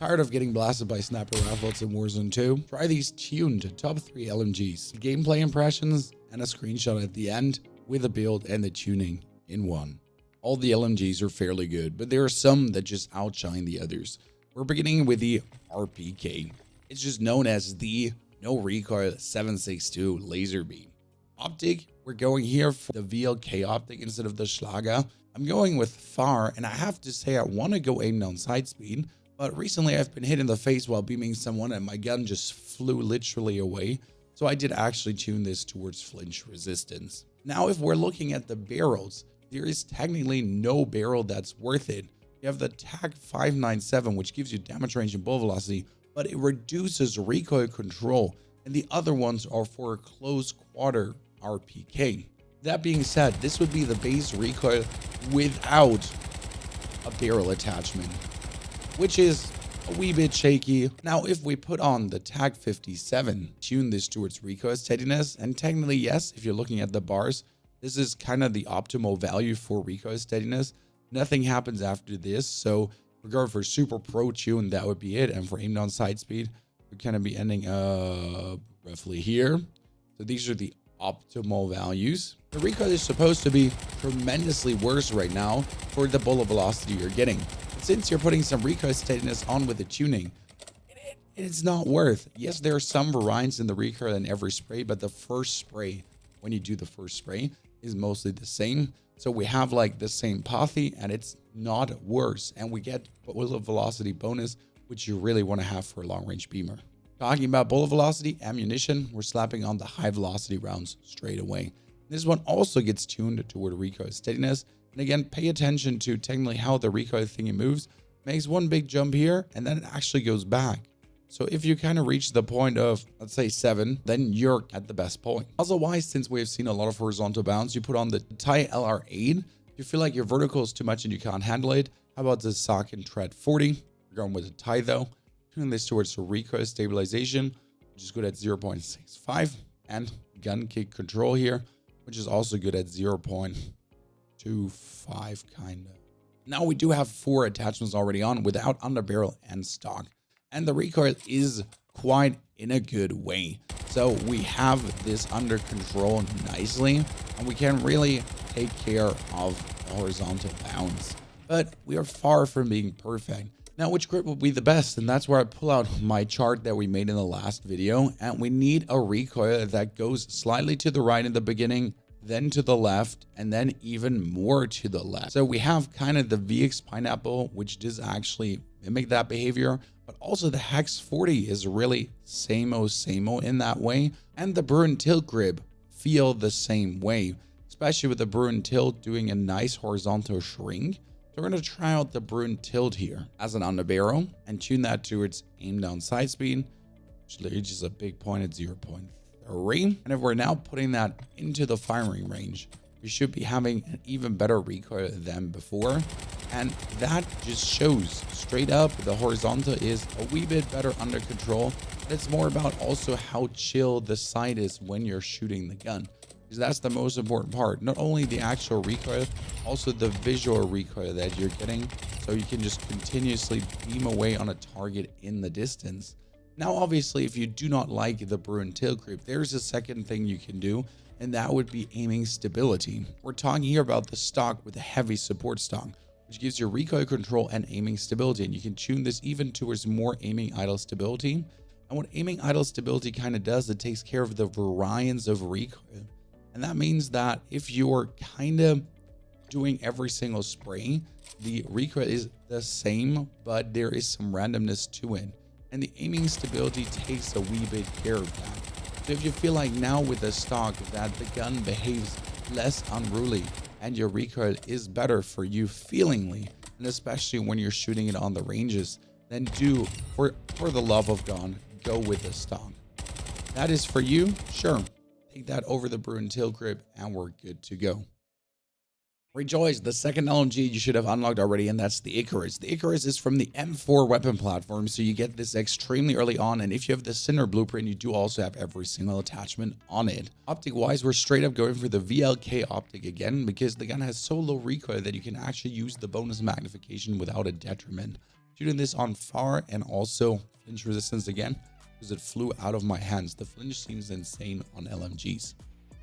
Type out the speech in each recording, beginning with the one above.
Tired of getting blasted by sniper rifles in Warzone 2? Try these tuned top 3 LMGs, gameplay impressions, and a screenshot at the end with the build and the tuning in one. All the LMGs are fairly good, but there are some that just outshine the others. We're beginning with the RPK. It's just known as the No Recoil 7.62 laser beam. Optic, we're going here for the VLK optic instead of the Schlager. I'm going with far, and I have to say I want to go aim down sight speed, but recently I've been hit in the face while beaming someone and my gun just flew literally away. So I did actually tune this towards flinch resistance. Now, if we're looking at the barrels, there is technically no barrel that's worth it. You have the TAC 597, which gives you damage range and bullet velocity, but it reduces recoil control, and the other ones are for a close quarter RPK. That being said, this would be the base recoil without a barrel attachment, which is a wee bit shaky. Now, if we put on the TAC 57, tune this towards recoil steadiness, and technically, yes, if you're looking at the bars, this is kind of the optimal value for recoil steadiness. Nothing happens after this, so regard for super pro tune, that would be it. And for aim down sight speed, we're kind of be ending roughly here. So these are the optimal values. The recoil is supposed to be tremendously worse right now for the bullet velocity you're getting. But since you're putting some recoil steadiness on with the tuning, it's not worth. Yes, there are some variants in the recoil in every spray, but the first spray, when you do the first spray, is mostly the same. So we have like the same pathy, and it's not worse. And we get bullet velocity bonus, which you really want to have for a long range beamer. Talking about bullet velocity, ammunition, we're slapping on the high velocity rounds straight away. This one also gets tuned toward recoil steadiness. And again, pay attention to technically how the recoil thingy moves. Makes one big jump here, and then it actually goes back. So if you kind of reach the point of, let's say 7, then you're at the best point. Also, why, since we have seen a lot of horizontal bounds, you put on the TIE LR8. If you feel like your vertical is too much and you can't handle it, how about the Sock and Tread 40? We're going with the TIE though. Tune this towards the recoil stabilization, which is good at 0.65, and gun kick control here, which is also good at 0.25 kind of. Now we do have 4 attachments already on without underbarrel and stock. And the recoil is quite in a good way. So we have this under control nicely, and we can really take care of the horizontal bounds. But we are far from being perfect. Now, which grip will be the best? And that's where I pull out my chart that we made in the last video. And we need a recoil that goes slightly to the right in the beginning, then to the left, and then even more to the left. So we have kind of the VX Pineapple, which does actually mimic that behavior. But also the Hex 40 is really same-o in that way. And the Bruin Tilt grip feel the same way, especially with the Bruin Tilt doing a nice horizontal shrink. So we're going to try out the Bruin Tilt here as an underbarrel and tune that towards aim down sight speed, which reaches a big point at 0.3. And if we're now putting that into the firing range, we should be having an even better recoil than before. And that just shows straight up the horizontal is a wee bit better under control. But it's more about also how chill the sight is when you're shooting the gun, because that's the most important part. Not only the actual recoil, also the visual recoil that you're getting, so you can just continuously beam away on a target in the distance. Now, obviously, if you do not like the Bruin Tilt grip, there's a second thing you can do, and that would be aiming stability. We're talking here about the stock with a heavy support stock, which gives you recoil control and aiming stability. And you can tune this even towards more aiming idle stability. And what aiming idle stability kind of does, it takes care of the variance of recoil. And that means that if you're kind of doing every single spray, the recoil is the same, but there is some randomness to it. And the aiming stability takes a wee bit care of that. So if you feel like now with the stock that the gun behaves less unruly and your recoil is better for you feelingly, and especially when you're shooting it on the ranges, then do, for the love of God, go with the stock. That is for you, sure. Take that over the Bruin Tilt grip and we're good to go. Rejoice, the second LMG you should have unlocked already, and that's the Icarus. The Icarus is from the M4 weapon platform, so you get this extremely early on, and if you have the Sinner blueprint, you do also have every single attachment on it. Optic-wise, we're straight up going for the VLK optic again, because the gun has so low recoil that you can actually use the bonus magnification without a detriment, Shooting this on far and also flinch resistance again, because it flew out of my hands. The flinch seems insane on LMGs.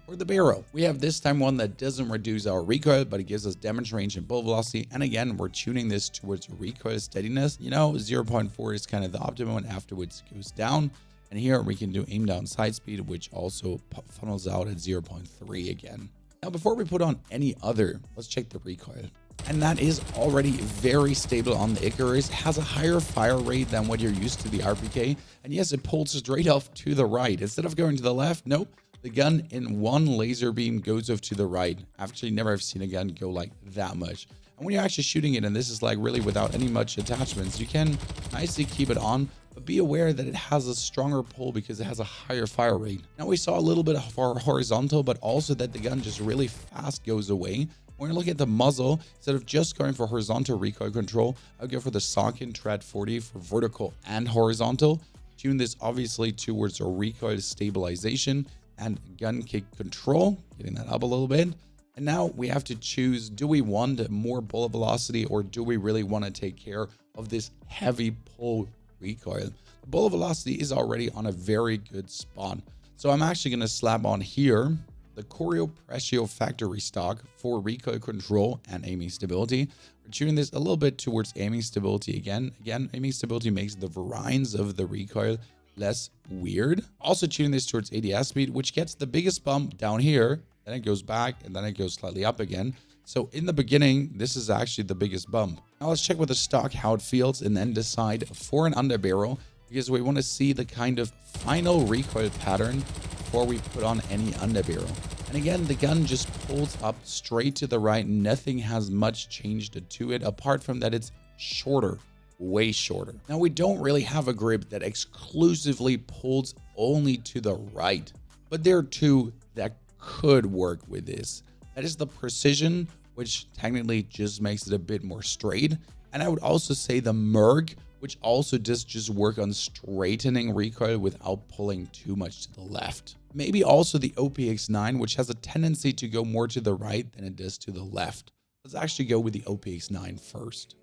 For the barrel, we have this time one that doesn't reduce our recoil, but it gives us damage range and bullet velocity. And again, we're tuning this towards recoil steadiness. You know, 0.4 is kind of the optimum, and afterwards it goes down. And here we can do aim down sight speed, which also funnels out at 0.3 again. Now, before we put on any other, let's check the recoil. And that is already very stable on the Icarus. It has a higher fire rate than what you're used to the RPK. And yes, it pulls straight off to the right. Instead of going to the left, nope. The gun in one laser beam goes off to the right. I've actually never have seen a gun go like that much. And when you're actually shooting it, and this is like really without any much attachments, you can nicely keep it on, but be aware that it has a stronger pull because it has a higher fire rate. Now we saw a little bit of our horizontal, but also that the gun just really fast goes away. When you look at the muzzle, instead of just going for horizontal recoil control, I'll go for the Socket Tread 40 for vertical and horizontal. Tune this obviously towards a recoil stabilization and gun kick control, getting that up a little bit. And now we have to choose, do we want more bullet velocity, or do we really want to take care of this heavy pull recoil? The bullet velocity is already on a very good spot. So I'm actually going to slap on here the Choreo Precio factory stock for recoil control and aiming stability. We're tuning this a little bit towards aiming stability again. Aiming stability makes the variance of the recoil less weird. Also tuning this towards ADS speed, which gets the biggest bump down here, then it goes back, and then it goes slightly up again. So in the beginning, this is actually the biggest bump. Now let's check with the stock how it feels, and then decide for an underbarrel, because we want to see the kind of final recoil pattern before we put on any underbarrel. And again, the gun just pulls up straight to the right. Nothing has much changed to it, apart from that it's shorter. Way shorter. Now we don't really have a grip that exclusively pulls only to the right, but there are two that could work with this. That is the precision, which technically just makes it a bit more straight. And I would also say the Merc, which also does just work on straightening recoil without pulling too much to the left. Maybe also the OPX9, which has a tendency to go more to the right than it does to the left. Let's actually go with the OPX9 first.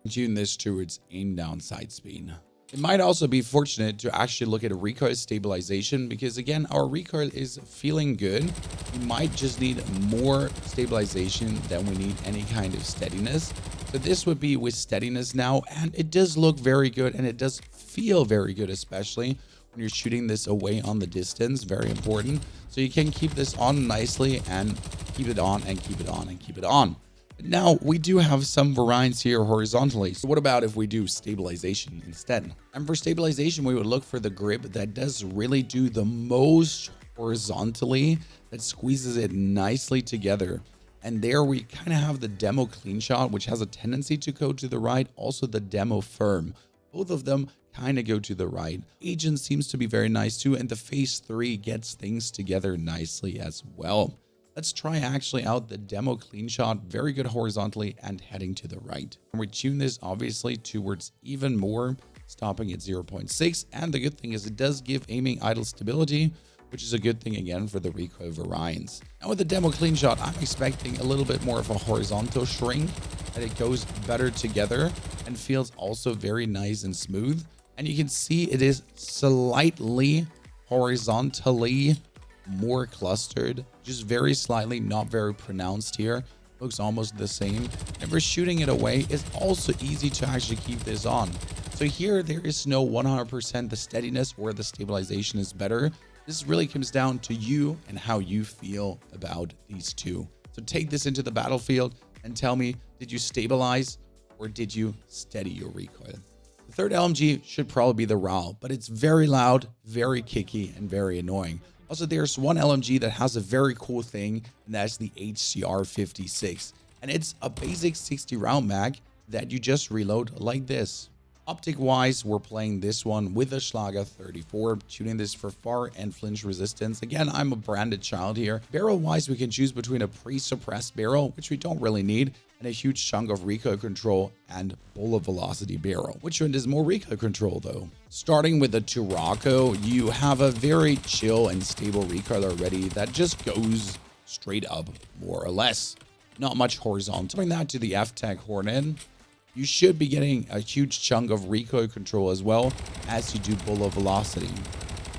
Tune this towards aim down sight speed. It might also be fortunate to actually look at a recoil stabilization, because again, our recoil is feeling good. We might just need more stabilization than we need any kind of steadiness. So this would be with steadiness now, and it does look very good, and it does feel very good, especially when you're shooting this away on the distance. Very important. So you can keep this on nicely and keep it on and keep it on and keep it on. Now, we do have some variance here horizontally. So what about if we do stabilization instead? And for stabilization, we would look for the grip that does really do the most horizontally, that squeezes it nicely together. And there we kind of have the demo clean shot, which has a tendency to go to the right. Also the demo firm. Both of them kind of go to the right. Agent seems to be very nice too. And the phase 3 gets things together nicely as well. Let's try actually out the demo clean shot, very good horizontally and heading to the right. And we tune this obviously towards even more, stopping at 0.6. And the good thing is it does give aiming idle stability, which is a good thing again for the recoil variance. Now with the demo clean shot, I'm expecting a little bit more of a horizontal shrink, that it goes better together and feels also very nice and smooth. And you can see it is slightly horizontally more clustered, just very slightly, not very pronounced here. Looks almost the same. And for shooting it away, it's also easy to actually keep this on. So here, there is no 100% the steadiness or the stabilization is better. This really comes down to you and how you feel about these two. So take this into the battlefield and tell me, did you stabilize or did you steady your recoil? The third LMG should probably be the RAL, but it's very loud, very kicky, and very annoying. Also, there's one LMG that has a very cool thing, and that's the HCR56. And it's a basic 60 round mag that you just reload like this. Optic wise, we're playing this one with a Schlager 34, tuning this for far and flinch resistance. Again, I'm a branded child here. Barrel wise, we can choose between a pre-suppressed barrel, which we don't really need, and a huge chunk of recoil control and bullet velocity barrel. Which one is more recoil control though? Starting with the Turako, you have a very chill and stable recoil already that just goes straight up, more or less. Not much horizontal. Bring that to the F-Tech Hornet. you should be getting a huge chunk of recoil control as well as you do bullet velocity.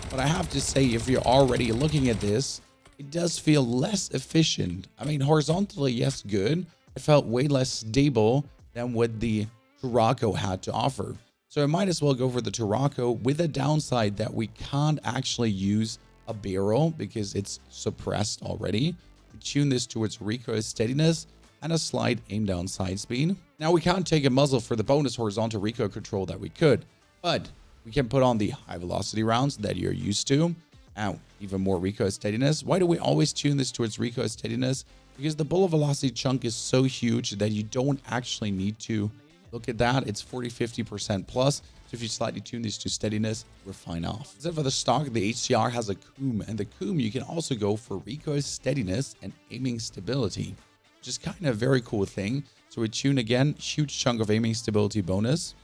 But I have to say, if you're already looking at this, it does feel less efficient. I mean, horizontally, yes, good. It felt way less stable than what the Tarako had to offer. So I might as well go for the Tarako, with a downside that we can't actually use a barrel because it's suppressed already. We tune this towards recoil steadiness and a slight aim down side speed. Now we can't take a muzzle for the bonus horizontal recoil control that we could, but we can put on the high velocity rounds that you're used to and even more recoil steadiness. Why do we always tune this towards recoil steadiness? Because the bullet velocity chunk is so huge that you don't actually need to look at that. It's 40-50% plus. So if you slightly tune these to steadiness, we're fine off. Except for the stock, the HCR has a coom, and the coom you can also go for recoil steadiness and aiming stability, which is kind of a very cool thing. So we tune again, huge chunk of aiming stability bonus,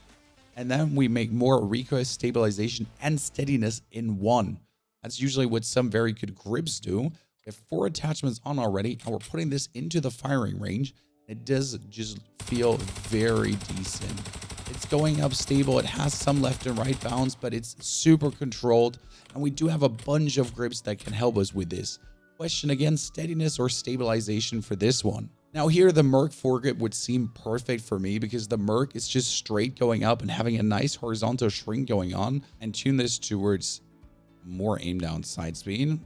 and then we make more recoil stabilization and steadiness in one. That's usually what some very good grips do. We have 4 attachments on already, and we're putting this into the firing range. It does just feel very decent. It's going up stable. It has some left and right bounce, but it's super controlled. And we do have a bunch of grips that can help us with this. Question again, steadiness or stabilization for this one. Now here, the Merc foregrip would seem perfect for me because the Merc is just straight going up and having a nice horizontal shrink going on, and tune this towards more aim down side speed.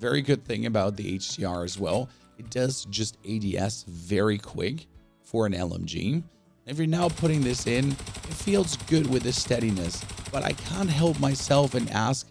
Very good thing about the HCR as well. It does just ADS very quick for an LMG. If you're now putting this in, it feels good with the steadiness, but I can't help myself and ask,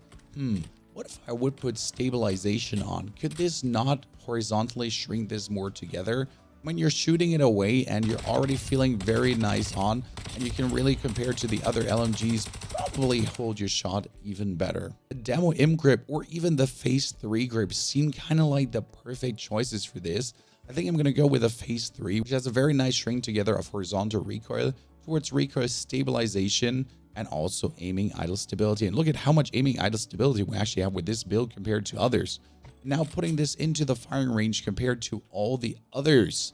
what if I would put stabilization on? Could this not horizontally shrink this more together? When you're shooting it away and you're already feeling very nice on, and you can really compare to the other LMGs, probably hold your shot even better. The Demo M grip or even the Phase 3 grip seem kind of like the perfect choices for this. I think I'm going to go with a Phase 3, which has a very nice shrink together of horizontal recoil towards recoil stabilization and also aiming idle stability. And look at how much aiming idle stability we actually have with this build compared to others. Now putting this into the firing range compared to all the others,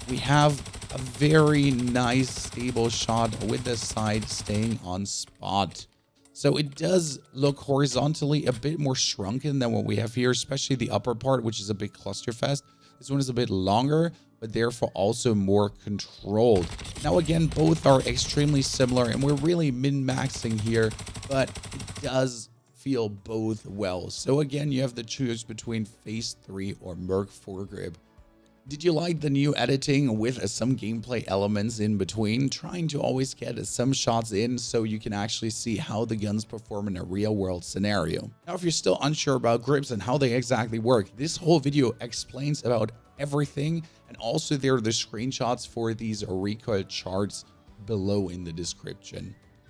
we have a very nice stable shot with the side staying on spot. So it does look horizontally a bit more shrunken than what we have here, especially the upper part, which is a bit clusterfest. This one is a bit longer, but therefore also more controlled. Now again, both are extremely similar and we're really min-maxing here, but it does feel both well. So again, you have the choice between Phase 3 or Merc foregrip. Did you like the new editing with some gameplay elements in between, trying to always get some shots in so you can actually see how the guns perform in a real world scenario? Now, if you're still unsure about grips and how they exactly work, this whole video explains about everything, and also there are the screenshots for these recoil charts below in the description.